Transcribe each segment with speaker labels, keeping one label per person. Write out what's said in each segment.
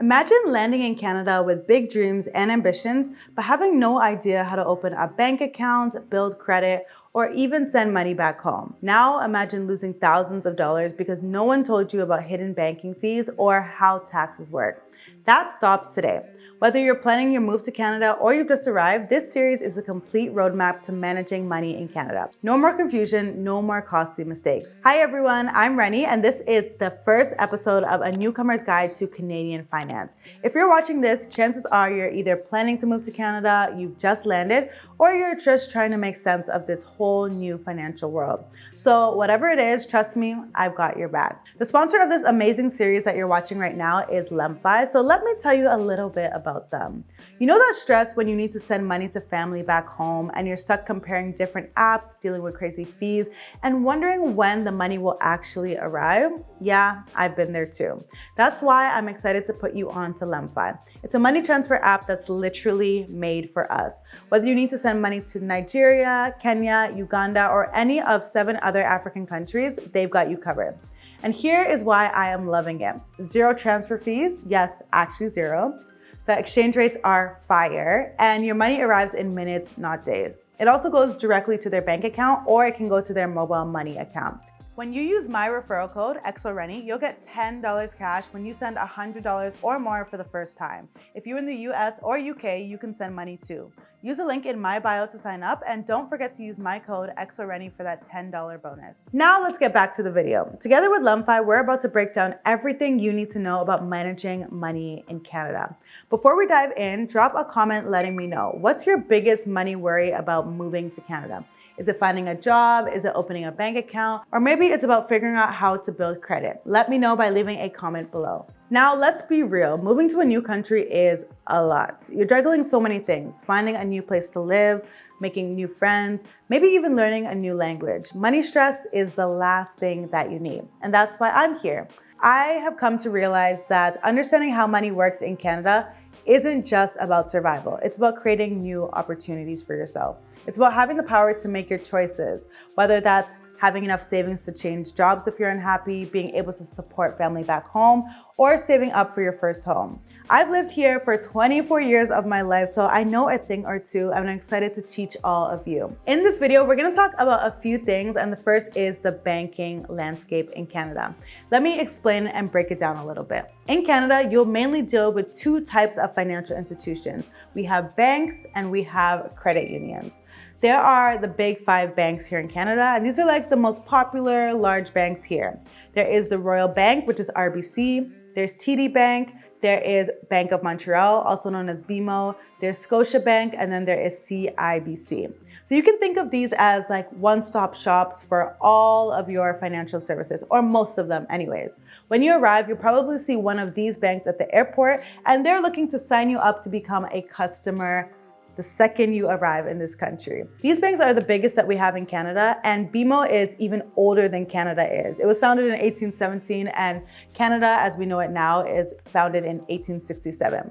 Speaker 1: Imagine landing in Canada with big dreams and ambitions, but having no idea how to open a bank account, build credit, or even send money back home. Now imagine losing thousands of dollars because no one told you about hidden banking fees or how taxes work. That stops today. Whether you're planning your move to Canada or you've just arrived, this series is a complete roadmap to managing money in Canada. No more confusion, no more costly mistakes. Hi everyone, I'm Reni, and this is the first episode of a Newcomer's Guide to Canadian Finance. If you're watching this, chances are you're either planning to move to Canada, you've just landed, or you're just trying to make sense of this whole new financial world. So whatever it is, trust me, I've got your back. The sponsor of this amazing series that you're watching right now is LemFi, so let me tell you a little bit about them. You know that stress when you need to send money to family back home and you're stuck comparing different apps, dealing with crazy fees, and wondering when the money will actually arrive? Yeah, I've been there too. That's why I'm excited to put you on to LemFi. It's a money transfer app that's literally made for us. Whether you need to send money to Nigeria, Kenya, Uganda, or any of 7 other African countries, they've got you covered. And here is why I am loving it. 0 transfer fees, yes, actually 0. The exchange rates are fire, and your money arrives in minutes, not days. It also goes directly to their bank account, or it can go to their mobile money account. When you use my referral code, xoReni, you'll get $10 cash when you send $100 or more for the first time. If you're in the US or UK, you can send money too. Use the link in my bio to sign up, and don't forget to use my code xoReni for that $10 bonus. Now let's get back to the video. Together with LemFi, we're about to break down everything you need to know about managing money in Canada. Before we dive in, drop a comment letting me know, what's your biggest money worry about moving to Canada? Is it finding a job? Is it opening a bank account? Or maybe it's about figuring out how to build credit. Let me know by leaving a comment below. Now, let's be real. Moving to a new country is a lot. You're juggling so many things, finding a new place to live, making new friends, maybe even learning a new language. Money stress is the last thing that you need. And that's why I'm here. I have come to realize that understanding how money works in Canada isn't just about survival. It's about creating new opportunities for yourself. It's about having the power to make your choices, whether that's having enough savings to change jobs if you're unhappy, being able to support family back home, or saving up for your first home. I've lived here for 24 years of my life, so I know a thing or two, and I'm excited to teach all of you. In this video, we're gonna talk about a few things, and the first is the banking landscape in Canada. Let me explain and break it down a little bit. In Canada, you'll mainly deal with 2 types of financial institutions. We have banks and we have credit unions. There are the big 5 banks here in Canada, and these are like the most popular large banks here. There is the Royal Bank, which is RBC. There's TD Bank. There is Bank of Montreal, also known as BMO. There's Scotiabank, and then there is CIBC. So you can think of these as like one-stop shops for all of your financial services, or most of them anyways. When you arrive, you'll probably see one of these banks at the airport, and they're looking to sign you up to become a customer the second you arrive in this country. These banks are the biggest that we have in Canada, and BMO is even older than Canada is. It was founded in 1817, and Canada, as we know it now, is founded in 1867.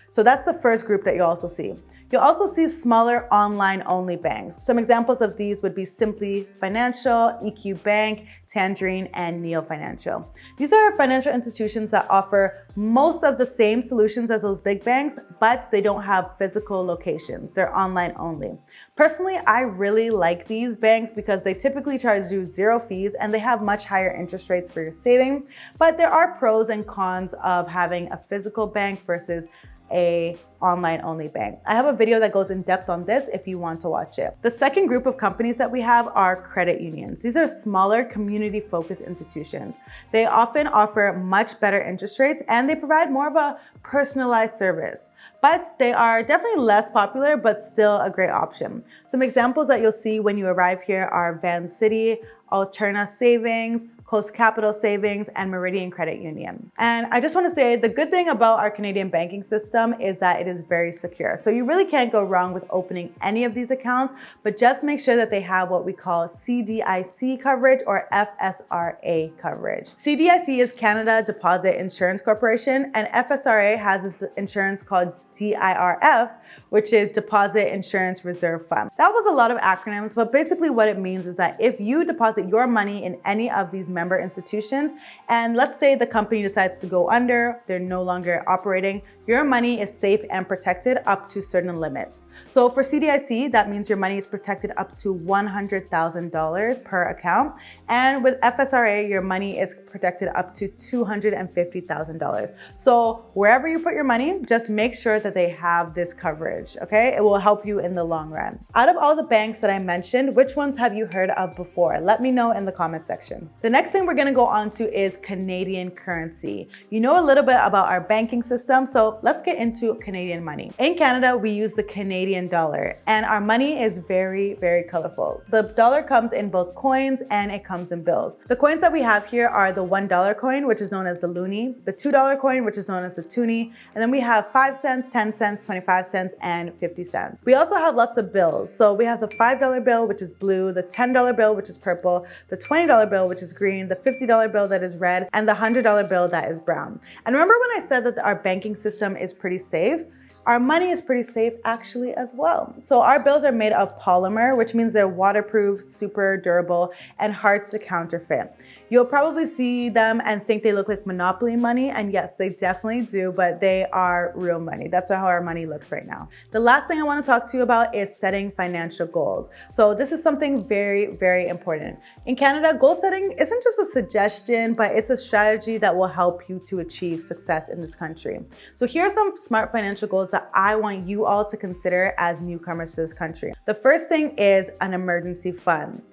Speaker 1: So that's the first group that you'll also see. You'll also see smaller online-only banks. Some examples of these would be Simply Financial, EQ Bank, Tangerine, and Neo Financial. These are financial institutions that offer most of the same solutions as those big banks, but they don't have physical locations. They're online only. Personally, I really like these banks because they typically charge you 0 fees and they have much higher interest rates for your saving. But there are pros and cons of having a physical bank versus a online only bank. I have a video that goes in depth on this if you want to watch it. The second group of companies that we have are credit unions. These are smaller community focused institutions. They often offer much better interest rates and they provide more of a personalized service. But they are definitely less popular, but still a great option. Some examples that you'll see when you arrive here are Van City, Alterna Savings, Coast Capital Savings, and Meridian Credit Union. And I just want to say the good thing about our Canadian banking system is that it is very secure. So you really can't go wrong with opening any of these accounts, but just make sure that they have what we call CDIC coverage or FSRA coverage. CDIC is Canada Deposit Insurance Corporation, and FSRA has this insurance called DIRF, which is Deposit Insurance Reserve Fund. That was a lot of acronyms, but basically what it means is that if you deposit your money in any of these member institutions. And let's say the company decides to go under, they're no longer operating, your money is safe and protected up to certain limits. So for CDIC, that means your money is protected up to $100,000 per account. And with FSRA, your money is protected up to $250,000. So wherever you put your money, just make sure that they have this coverage, okay? It will help you in the long run. Out of all the banks that I mentioned, which ones have you heard of before? Let me know in the comment section. The next thing we're gonna go on to is Canadian currency. You know a little bit about our banking system, so let's get into Canadian money. In Canada, we use the Canadian dollar, and our money is very, very colorful. The dollar comes in both coins and it comes in bills. The coins that we have here are the $1 coin, which is known as the loonie, the $2 coin, which is known as the toonie, and then we have 5 cents, 10 cents, 25 cents, and 50 cents. We also have lots of bills. So we have the $5 bill, which is blue, the $10 bill, which is purple, the $20 bill, which is green, the $50 bill that is red, and the $100 bill that is brown. And remember when I said that our banking system is pretty safe? Our money is pretty safe actually as well. So our bills are made of polymer, which means they're waterproof, super durable, and hard to counterfeit. You'll probably see them and think they look like Monopoly money, and yes, they definitely do, but they are real money. That's how our money looks right now. The last thing I want to talk to you about is setting financial goals. So this is something very, very important. In Canada, goal setting isn't just a suggestion, but it's a strategy that will help you to achieve success in this country. So here are some smart financial goals that I want you all to consider as newcomers to this country. The first thing is an emergency fund.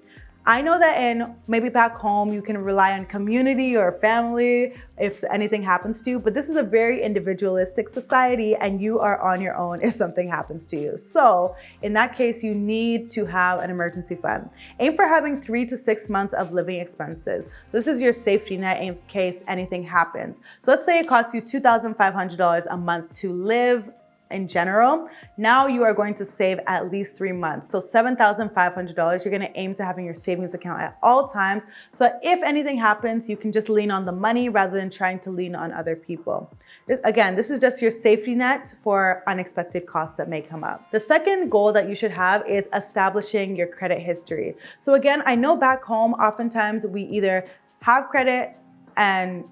Speaker 1: I know that in maybe back home, you can rely on community or family if anything happens to you, but this is a very individualistic society and you are on your own if something happens to you. So in that case, you need to have an emergency fund. Aim for having 3 to 6 months of living expenses. This is your safety net in case anything happens. So let's say it costs you $2,500 a month to live in general. Now you are going to save at least 3 months. So $7,500, you're gonna aim to having your savings account at all times. So if anything happens, you can just lean on the money rather than trying to lean on other people. This is just your safety net for unexpected costs that may come up. The second goal that you should have is establishing your credit history. So again, I know back home, oftentimes we either have credit and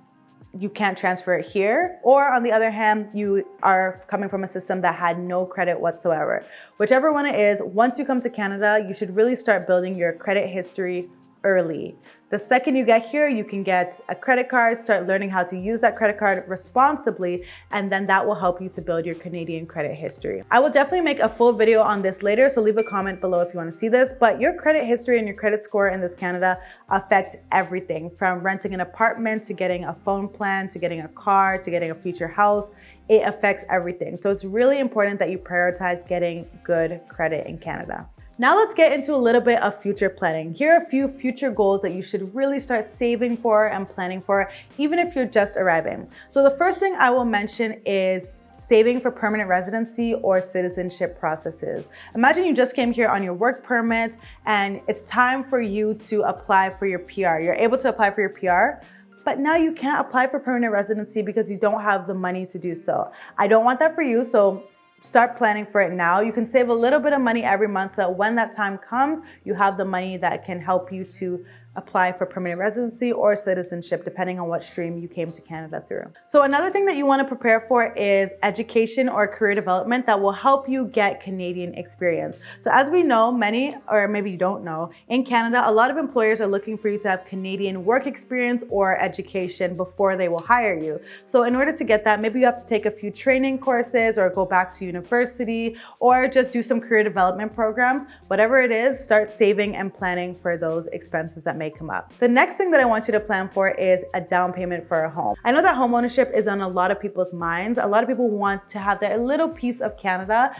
Speaker 1: you can't transfer it here, or on the other hand, you are coming from a system that had no credit whatsoever. Whichever one it is, once you come to Canada, you should really start building your credit history early. The second you get here, you can get a credit card, start learning how to use that credit card responsibly, and then that will help you to build your Canadian credit history. I will definitely make a full video on this later, so leave a comment below if you want to see this, but your credit history and your credit score in this Canada affect everything from renting an apartment to getting a phone plan, to getting a car, to getting a future house. It affects everything. So it's really important that you prioritize getting good credit in Canada. Now let's get into a little bit of future planning. Here are a few future goals that you should really start saving for and planning for, even if you're just arriving. So the first thing I will mention is saving for permanent residency or citizenship processes. Imagine you just came here on your work permit and it's time for you to apply for your PR. You're able to apply for your PR, but now you can't apply for permanent residency because you don't have the money to do so. I don't want that for you, so start planning for it now. You can save a little bit of money every month so that when that time comes, you have the money that can help you to apply for permanent residency or citizenship, depending on what stream you came to Canada through. So another thing that you want to prepare for is education or career development that will help you get Canadian experience. So as we know, many, or maybe you don't know, in Canada, a lot of employers are looking for you to have Canadian work experience or education before they will hire you. So in order to get that, maybe you have to take a few training courses or go back to university or just do some career development programs. Whatever it is, start saving and planning for those expenses that may come up. The next thing that I want you to plan for is a down payment for a home. I know that home ownership is on a lot of people's minds. A lot of people want to have that little piece of Canada.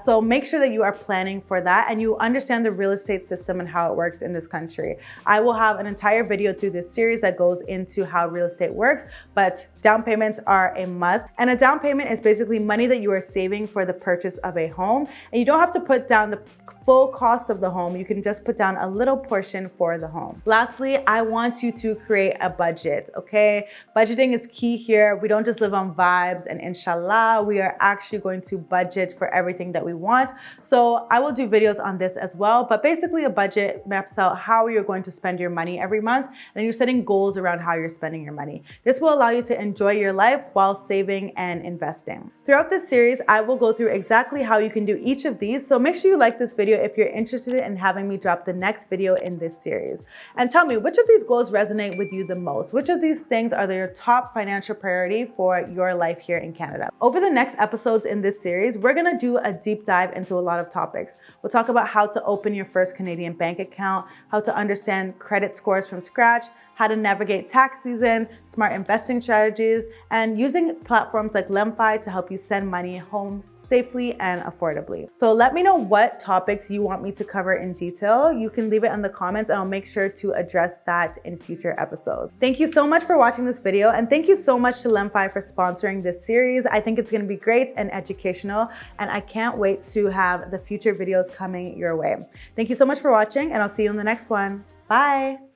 Speaker 1: So make sure that you are planning for that and you understand the real estate system and how it works in this country. I will have an entire video through this series that goes into how real estate works, but down payments are a must. And a down payment is basically money that you are saving for the purchase of a home. And you don't have to put down the full cost of the home. You can just put down a little portion for the home. Lastly, I want you to create a budget, okay? Budgeting is key here. We don't just live on vibes and inshallah, we are actually going to budget for everything that we want. So I will do videos on this as well, but basically a budget maps out how you're going to spend your money every month, and you're setting goals around how you're spending your money. This will allow you to enjoy your life while saving and investing. Throughout this series, I will go through exactly how you can do each of these. So make sure you like this video if you're interested in having me drop the next video in this series. And tell me, which of these goals resonate with you the most? Which of these things are your top financial priority for your life here in Canada? Over the next episodes in this series, we're gonna do a deep dive into a lot of topics. We'll talk about how to open your first Canadian bank account, how to understand credit scores from scratch, how to navigate tax season, smart investing strategies, and using platforms like LemFi to help you send money home safely and affordably. So let me know what topics you want me to cover in detail. You can leave it in the comments and I'll make sure to address that in future episodes. Thank you so much for watching this video, and thank you so much to LemFi for sponsoring this series. I think it's gonna be great and educational, and I can't wait to have the future videos coming your way. Thank you so much for watching, and I'll see you in the next one. Bye.